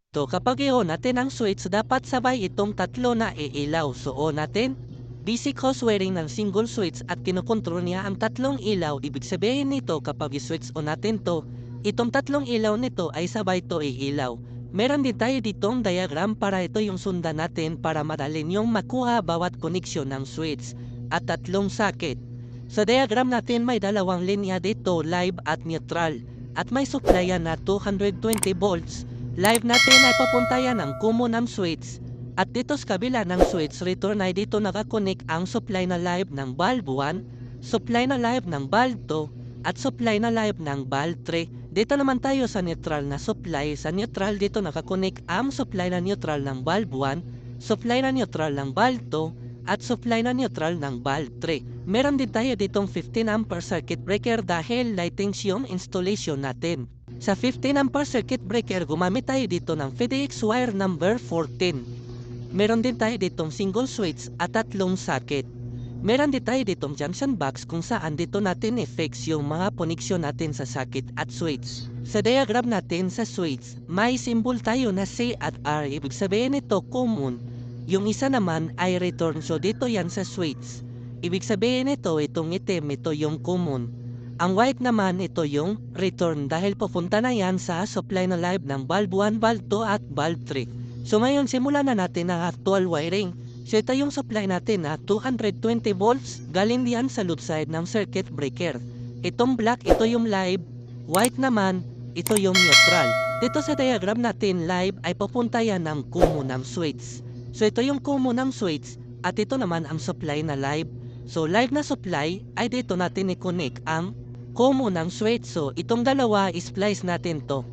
So kapag i-on natin ang switch, dapat sabay itong tatlo na iilaw. So on natin. Basic hose wiring ng single switch at kinokontrol niya ang tatlong ilaw. Ibig sabihin nito kapag i-switch on natin to, itong tatlong ilaw nito ay sabay to iilaw. Meron din tayo ditong diagram para ito yung sundan natin para madali niyong makuha bawat koneksyon ng switch at tatlong socket. Sa diagram natin may dalawang linya dito, live at neutral, at may supply na 220 volts. Live natin ay papunta yan ang common ng switch. At dito sa kabila ng switch return ay dito nakakonek ang supply na live ng bulb 1, supply na live ng bulb 2, at supply na live ng bulb 3. Dito naman tayo sa neutral na supply. Sa neutral dito nakakonek ang supply na neutral ng bulb 1, supply na neutral ng bulb 2, at supply na neutral ng bulb 3. Meron din tayo ditong 15 ampere circuit breaker dahil light tension installation natin. Sa 15 ampere circuit breaker gumamit tayo dito ng FedEx wire number 14. Meron din tayo ditong single switch at tatlong socket. Meron din tayo ditong junction box kung saan dito natin i-fix yung mga koneksyon natin sa socket at switch. Sa diagram natin sa switch, may symbol tayo na C at R. Ibig sabihin ito common. Yung isa naman ay return. So dito yan sa switch. Ibig sabihin ito, itong itim, ito yung common. Ang white naman, ito yung return dahil pupunta na yan sa supply na live ng bulb 1, bulb 2 at bulb 3. So ngayon simulan na natin ang actual wiring. So ito yung supply natin na 220 volts, galing diyan sa load side ng circuit breaker. Itong black, ito yung live, white naman, ito yung neutral. Dito sa diagram natin, live ay papunta yan ng common ng switch. So ito yung common ng switch at ito naman ang supply na live. So live na supply ay dito natin i-connect ang common ng switch. So itong dalawa i-splice natin to.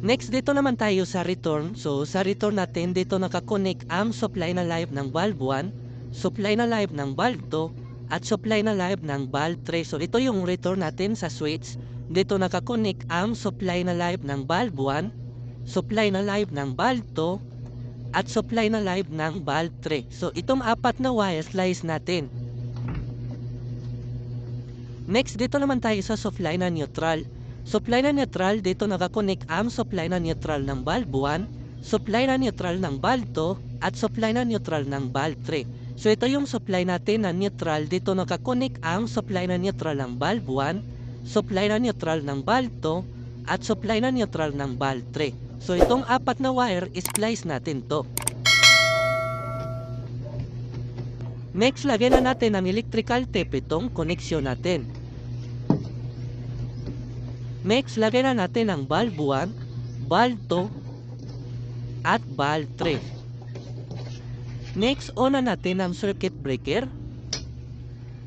Next dito naman tayo sa return. So sa return natin dito nakakonek ang supply na live ng bulb 1, supply na live ng bulb 2, at supply na live ng bulb 3. So ito yung return natin sa switch. Dito nakakonek ang supply na live ng bulb 1, supply na live ng bulb 2, at supply na live ng bulb 3. So itong apat na wire slice natin. Next dito naman tayo sa supply na neutral. Supply na neutral, dito nakakonek ang supply na neutral ng bulb 1, supply na neutral ng bulb 2, at supply na neutral ng bulb 3. So ito yung supply natin na neutral, dito nakakonek ang supply na neutral ng bulb 1, supply na neutral ng bulb 2, at supply na neutral ng bulb 3. So itong apat na wire, splice natin to. Next, lagyan na natin ang electrical tape itong koneksyon natin. Next, lagyan na natin ang bulb 1, bulb 2, at bulb 3. Next, on na natin ang circuit breaker.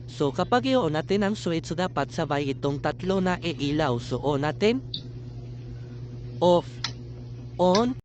So, kapag i-on natin ang switch, dapat sabay itong tatlo na iilaw. So, on natin, off, on,